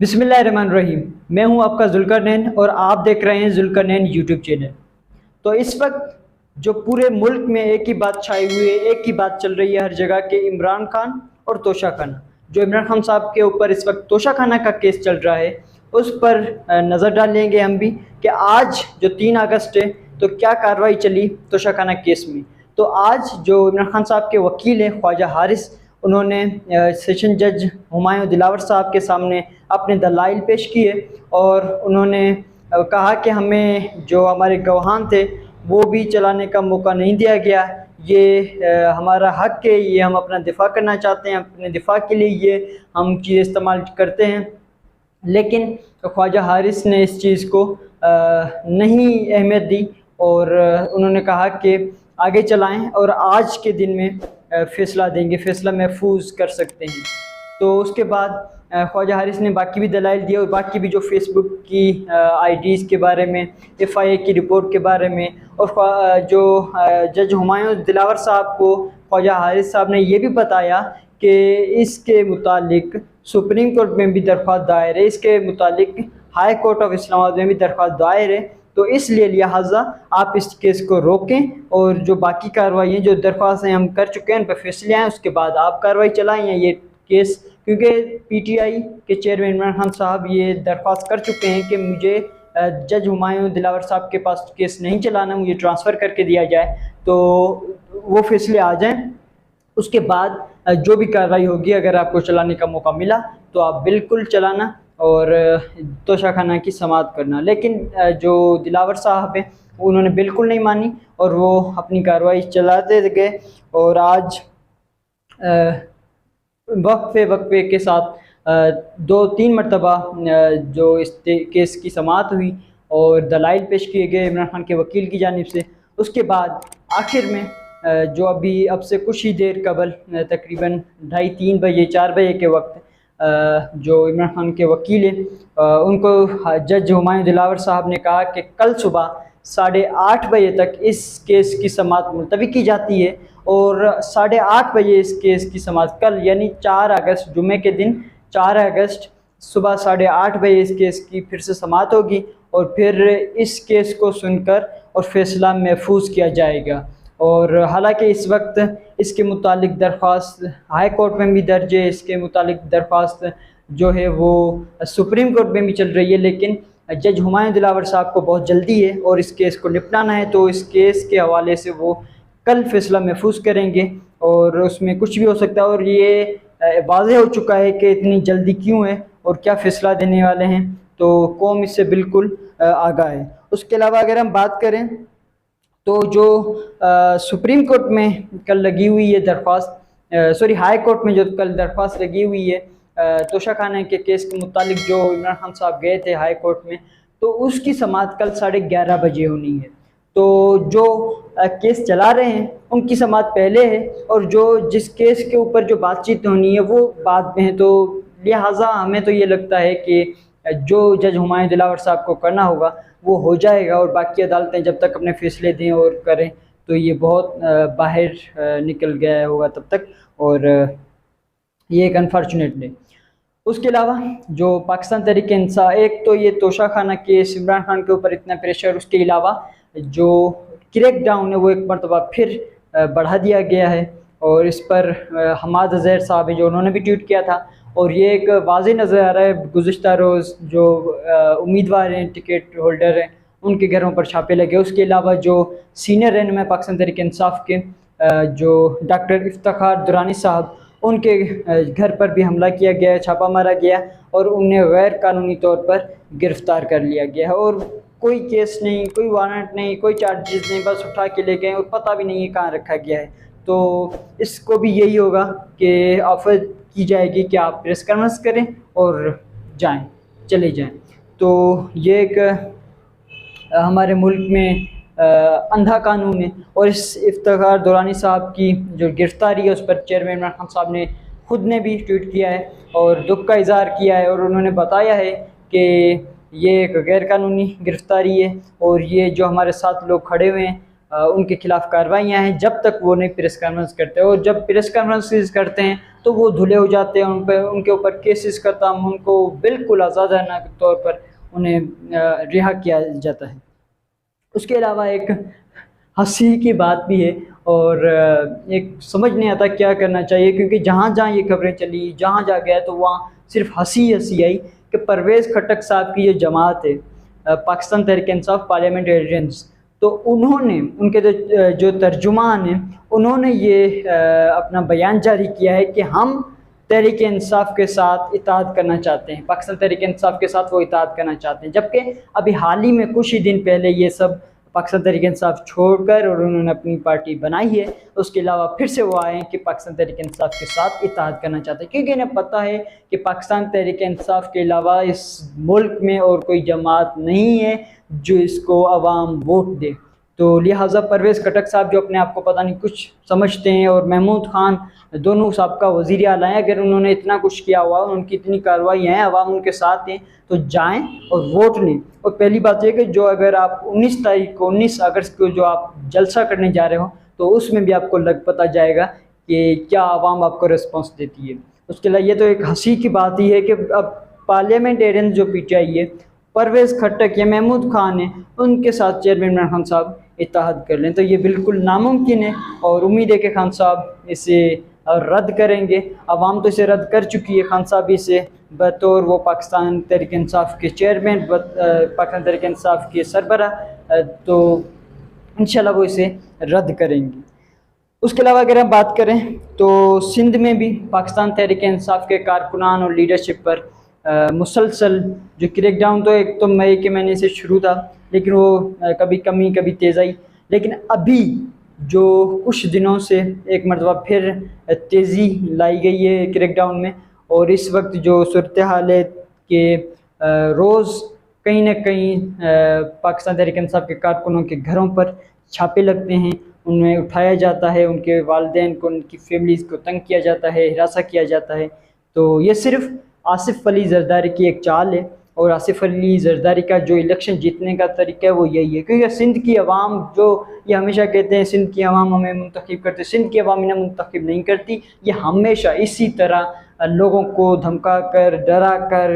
बिस्मिल्लाहिर्रहमानिर्रहीम। मैं हूं आपका जुल्करनैन और आप देख रहे हैं जुल्करनैन यूट्यूब चैनल। तो इस वक्त जो पूरे मुल्क में एक ही बात छाई हुई है, एक ही बात चल रही है हर जगह के इमरान खान और तोशा खाना। जो इमरान खान साहब के ऊपर इस वक्त तोशा खाना का केस चल रहा है, उस पर नज़र डालेंगे हम भी कि आज जो 3 अगस्त है तो क्या कार्रवाई चली तोशा खाना केस में। तो आज जो इमरान खान साहब के वकील हैं ख्वाजा हारिस, उन्होंने सेशन जज हुमायूं दिलावर साहब के सामने अपने दलाइल पेश किए और उन्होंने कहा कि हमें जो हमारे गवाहान थे वो भी चलाने का मौका नहीं दिया गया। ये हमारा हक़ है, ये हम अपना दिफ़ा करना चाहते हैं, अपने दिफ़ा के लिए ये हम चीज़ इस्तेमाल करते हैं। लेकिन ख्वाजा हारिस ने इस चीज़ को नहीं अहमियत दी और उन्होंने कहा कि आगे चलाएं और आज के दिन में फ़ैसला देंगे, फ़ैसला महफूज कर सकते हैं। तो उसके बाद ख्वाजा हारिस ने बाकी भी दलाइल दिए और बाकी भी जो फ़ेसबुक की आईडीज़ के बारे में, एफआईए की रिपोर्ट के बारे में, और जो जज हुमायूं दिलावर साहब को ख्वाजा हारिस साहब ने ये भी बताया कि इसके मुतालिक सुप्रीम कोर्ट में भी दरख्वास्त दायर है, इसके मुतालिक हाई कोर्ट ऑफ इस्लामाबाद में भी दरख्वास्त दायर है। तो इसलिए लिहाजा आप इस केस को रोकें और जो बाकी कार्रवाई जो दरख्वास्तें हम कर चुके हैं उन पर फैसले आएँ, उसके बाद आप कार्रवाई चलाएँ या ये केस। क्योंकि पीटीआई के चेयरमैन इमरान खान साहब ये दरख्वास्त कर चुके हैं कि मुझे जज हुमायूं दिलावर साहब के पास केस नहीं चलाना, मुझे ट्रांसफ़र करके दिया जाए, तो वो फैसले आ जाएं। उसके बाद जो भी कार्रवाई होगी, अगर आपको चलाने का मौका मिला तो आप बिल्कुल चलाना और तोशा खाना की समाअत करना। लेकिन जो दिलावर साहब हैं उन्होंने बिल्कुल नहीं मानी और वो अपनी कार्रवाई चलाते गए और आज वक्फे वक्फे के साथ 2-3 मरतबा जो इस केस की समाअत हुई और दलाइल पेश किए गए इमरान खान के वकील की जानिब से। उसके बाद आखिर में जो अभी अब से कुछ ही देर कबल तकरीबन 2:30-3 बजे 4 बजे के वक्त जो इमरान खान के वकील हैं उनको जज हुमायूं दिलावर साहब ने कहा कि कल सुबह 8:30 बजे तक इस केस की समाअत मुलतवी की जाती है और 8:30 बजे इस केस की समाअत कल यानी 4 अगस्त जुमे के दिन 4 अगस्त सुबह 8:30 बजे इस केस की फिर से समाअत होगी और फिर इस केस को सुनकर और फैसला महफूज किया जाएगा। और हालांकि इस वक्त इसके मुतालिक दरख्वास्त हाई कोर्ट में भी दर्ज है, इसके मुतालिक दरख्वास्त जो है वो सुप्रीम कोर्ट में भी चल रही है, लेकिन जज हुमायूं दिलावर साहब को बहुत जल्दी है और इस केस को निपटाना है, तो इस केस के हवाले से वो कल फैसला महफूज करेंगे और उसमें कुछ भी हो सकता है। और ये वाज़ेह हो चुका है कि इतनी जल्दी क्यों है और क्या फ़ैसला देने वाले हैं, तो कौम इससे बिल्कुल आगाह है। उसके अलावा अगर हम बात करें तो जो सुप्रीम कोर्ट में कल लगी हुई है दरख्वास्त, सॉरी हाई कोर्ट में जो कल दरख्वास्त लगी हुई है तोशा खाना के केस के मुतालिक, जो इमरान खान साहब गए थे हाई कोर्ट में, तो उसकी समाअत कल 11:30 बजे होनी है। तो जो केस चला रहे हैं उनकी समाअत पहले है और जो जिस केस के ऊपर जो बातचीत होनी है वो बाद में है। तो लिहाजा हमें तो ये लगता है कि जो जज हुमायूं दिलावर साहब को करना होगा वो हो जाएगा और बाकी अदालतें जब तक अपने फ़ैसले दें और करें तो ये बहुत बाहर निकल गया होगा तब तक, और ये एक अनफॉर्चुनेट डे। उसके अलावा जो पाकिस्तान तहरीक इंसाफ, एक तो ये तोशा खाना केस, इमरान खान के ऊपर इतना प्रेशर, उसके अलावा जो क्रैक डाउन है वो एक मरतबा फिर बढ़ा दिया गया है और इस पर हमाद अज़हर साहब है जो उन्होंने भी ट्वीट किया था और ये एक वाज़ेह नज़र आ रहा है। गुज़िश्ता रोज़ जो उम्मीदवार हैं, टिकट होल्डर हैं, उनके घरों पर छापे लगे। उसके अलावा जो सीनियर रहनुमा पाकिस्तान तहरीक इंसाफ के जो डॉक्टर इफ्तिखार दुरानी साहब, उनके घर पर भी हमला किया गया, छापा मारा गया और उन्हें गैर कानूनी तौर पर गिरफ़्तार कर लिया गया है और कोई केस नहीं, कोई वारंट नहीं, कोई चार्जेस नहीं, बस उठा के ले गए और पता भी नहीं है कहाँ रखा गया है। तो इसको भी यही होगा कि ऑफ़र की जाएगी कि आप प्रेस कॉन्फ्रेंस करें और जाएं, चले जाएं। तो ये एक हमारे मुल्क में अंधा कानून है और इस इफ्तिखार दुरानी साहब की जो गिरफ़्तारी है उस पर चेयरमैन इमरान खान साहब ने खुद ने भी ट्वीट किया है और दुख का इज़हार किया है और उन्होंने बताया है कि ये एक गैर कानूनी गिरफ़्तारी है और ये जो हमारे साथ लोग खड़े हुए हैं उनके खिलाफ कार्रवाइयाँ हैं जब तक वो नहीं प्रेस कॉन्फ्रेंस करते। और जब प्रेस कॉन्फ्रेंस करते हैं तो वो धुले हो जाते हैं, उनके ऊपर केसेस खत्म, उनको बिल्कुल आज़ादाना तौर पर उन्हें रिहा किया जाता है। उसके अलावा एक हंसी की बात भी है और एक समझ नहीं आता क्या करना चाहिए, क्योंकि जहाँ जहाँ ये खबरें चली, जहाँ जहाँ गया तो वहाँ सिर्फ हंसी हंसी आई कि परवेज़ खट्टक साहब की ये जमात है पाकिस्तान तहरीक-ए-इंसाफ पार्लियामेंटेरियंस, तो उन्होंने उनके जो तर्जुमान हैं उन्होंने ये अपना बयान जारी किया है कि हम तहरीक इंसाफ के साथ इत्तेहाद करना चाहते हैं, पाकिस्तान तहरीक इंसाफ के साथ वो इत्तेहाद करना चाहते हैं। जबकि अभी हाल ही में कुछ ही दिन पहले ये सब पाकिस्तान तहरीक इंसाफ छोड़कर और उन्होंने अपनी पार्टी बनाई है, उसके अलावा फिर से वो आए हैं कि पाकिस्तान तहरीक इंसाफ के साथ इत्तेहाद करना चाहते हैं, क्योंकि इन्हें पता है कि पाकिस्तान तहरीक इंसाफ के अलावा इस मुल्क में और कोई जमात नहीं है जो इसको अवाम वोट दे। तो लिहाजा परवेज़ खट्टक साहब जो अपने आप को पता नहीं कुछ समझते हैं, और महमूद खान दोनों साबका वज़ीर आला हैं, अगर उन्होंने इतना कुछ किया हुआ, उनकी इतनी कार्रवाई हैं, अवाम उनके साथ हैं, तो जाएं और वोट लें। और पहली बात यह कि जो अगर आप 19 अगस्त को जो आप जलसा करने जा रहे हो तो उसमें भी आपको पता जाएगा कि क्या अवाम आपको रिस्पॉन्स देती है। उसके अलावा ये तो एक हंसी की बात ही है कि अब पार्लियामेंटेरियन जो PTI है, परवेज़ खट्टक या महमूद खान है, उनके साथ चेयरमैन इमरान खान साहब इत्तेहाद कर लें, तो ये बिल्कुल नामुमकिन है। और उम्मीद है कि खान साहब इसे रद्द करेंगे। अवाम तो इसे रद्द कर चुकी है, खान साहब इसे बतौर वो पाकिस्तान तहरीक इंसाफ के चेयरमैन, पाकिस्तान तहरीक इंसाफ के सरबरा, तो इंशाल्लाह वो इसे रद्द करेंगी। उसके अलावा अगर हम बात करें तो सिंध में भी पाकिस्तान तहरीक इंसाफ के कारकुनान और लीडरशिप पर मुसलसल जो क्रैकडाउन, तो एक तो मई के महीने से शुरू था, लेकिन वो कभी कमी कभी तेज़ आई, लेकिन अभी जो कुछ दिनों से एक मरतबा फिर तेज़ी लाई गई है क्रैकडाउन में। और इस वक्त जो सूरत हाल है कि रोज़ कहीं ना कहीं पाकिस्तान तहरीक इंसाफ के कारकुनों के घरों पर छापे लगते हैं, उन्हें उठाया जाता है, उनके वालिदैन को, उनकी फैमिलीज़ को तंग किया जाता है, हिरासा किया जाता है। तो ये सिर्फ आसिफ अली जरदारी की एक चाल है, और आसिफ अली जरदारी का जो इलेक्शन जीतने का तरीका है वो यही है, क्योंकि सिंध की आवाम जो ये हमेशा कहते हैं सिंध की आवाम हमें मुंतखब करते, सिंध की आवाम इन्हें मुंतखब नहीं करती। ये हमेशा इसी तरह लोगों को धमका कर, डरा कर,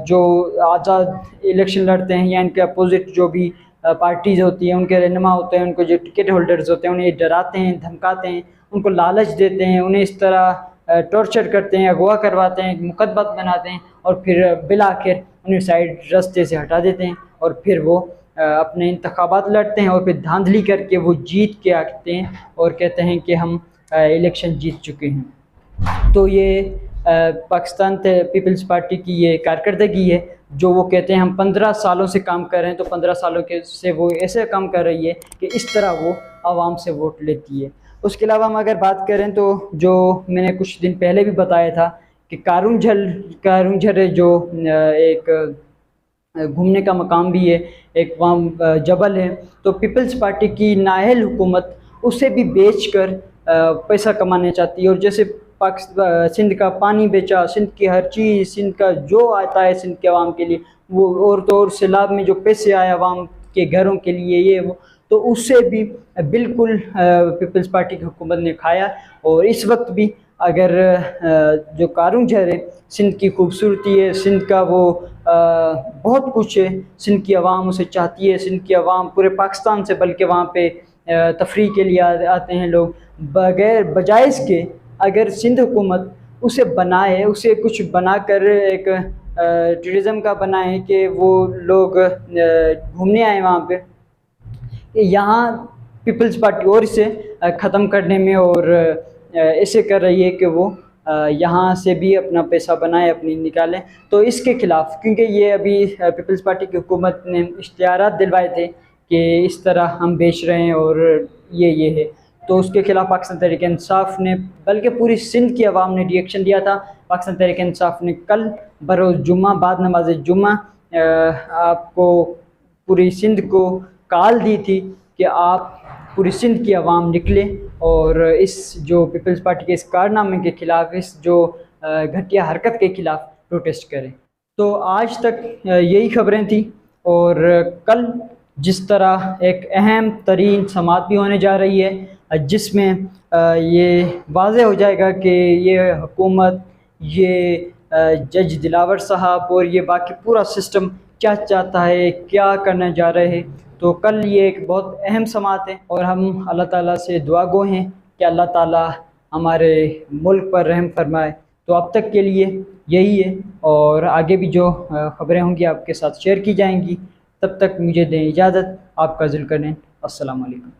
जो आज़ाद इलेक्शन लड़ते हैं या इनके अपोजिट जो भी पार्टीज़ होती हैं, उनके रहनुमा होते हैं, उनको जो टिकट होल्डर्स होते हैं, उन्हें डराते हैं, धमकाते हैं, उनको लालच देते हैं, उन्हें इस तरह टॉर्चर करते हैं, अगवा करवाते हैं, मुकदमा बनाते हैं, और फिर बिल आखिर उन्हें साइड रास्ते से हटा देते हैं, और फिर वो अपने इंतखाबात लड़ते हैं, और फिर धांधली करके वो जीत के आते हैं और कहते हैं कि हम इलेक्शन जीत चुके हैं। तो ये पाकिस्तान पीपल्स पार्टी की ये कारकर्दगी है, जो वो कहते हैं हम 15 सालों से काम कर रहे हैं, तो 15 सालों के से वो ऐसे काम कर रही है कि इस तरह वो आवाम से वोट लेती है। उसके अलावा हम अगर बात करें तो जो मैंने कुछ दिन पहले भी बताया था कि कारुंझर जो एक घूमने का मकाम भी है, एक वहाँ जबल है, तो पीपल्स पार्टी की नाअहल हुकूमत उसे भी बेचकर पैसा कमाना चाहती है। और जैसे सिंध का पानी बेचा, सिंध की हर चीज़, सिंध का जो आता है सिंध के अवाम के लिए वो, और तो और सैलाब में जो पैसे आए अवाम के घरों के लिए ये वो, तो उससे भी बिल्कुल पीपल्स पार्टी की हुकूमत ने खाया। और इस वक्त भी अगर जो कारुंझर है, सिंध की खूबसूरती है, सिंध का वो बहुत कुछ है, सिंध की आवाम उसे चाहती है, सिंध की आवाम पूरे पाकिस्तान से बल्कि वहाँ पे तफरीह के लिए आते हैं लोग, बजाय इसके अगर सिंध हुकूमत उसे बनाए, उसे कुछ बनाकर एक टूरिज़म का बनाए कि वो लोग घूमने आए वहाँ पे, यहाँ पीपल्स पार्टी और इसे ख़त्म करने में और ऐसे कर रही है कि वो यहाँ से भी अपना पैसा बनाए, अपनी निकालें। तो इसके ख़िलाफ़, क्योंकि ये अभी पीपल्स पार्टी की हुकूमत ने इश्तिहारात दिलवाए थे कि इस तरह हम बेच रहे हैं और ये है, तो उसके ख़िलाफ़ पाकिस्तान तहरीक इंसाफ ने, बल्कि पूरी सिंध की आवाम ने रिएक्शन दिया था। पाकिस्तान तहरीक इंसाफ ने कल बरोज़ जुम्मा बाद नमाज जुम्मा आपको पूरी सिंध को कॉल दी थी कि आप पूरी सिंध की आवाम निकले और इस जो पीपल्स पार्टी के इस कारनामे के ख़िलाफ़, इस जो घटिया हरकत के ख़िलाफ़ प्रोटेस्ट करें। तो आज तक यही खबरें थी, और कल जिस तरह एक अहम तरीन समात भी होने जा रही है, जिसमें ये वाज़ेह हो जाएगा कि ये हुकूमत, ये जज दिलावर साहब और ये बाकी पूरा सिस्टम क्या चाहता है, क्या करने जा रहे हैं। तो कल ये एक बहुत अहम समात है और हम अल्लाह ताला से दुआ गो हैं कि अल्लाह ताला हमारे मुल्क पर रहम फरमाए। तो अब तक के लिए यही है, और आगे भी जो ख़बरें होंगी आपके साथ शेयर की जाएंगी। तब तक मुझे दें इजाज़त। आपका ज़ुल्करनैन। अस्सलाम वालेकुम।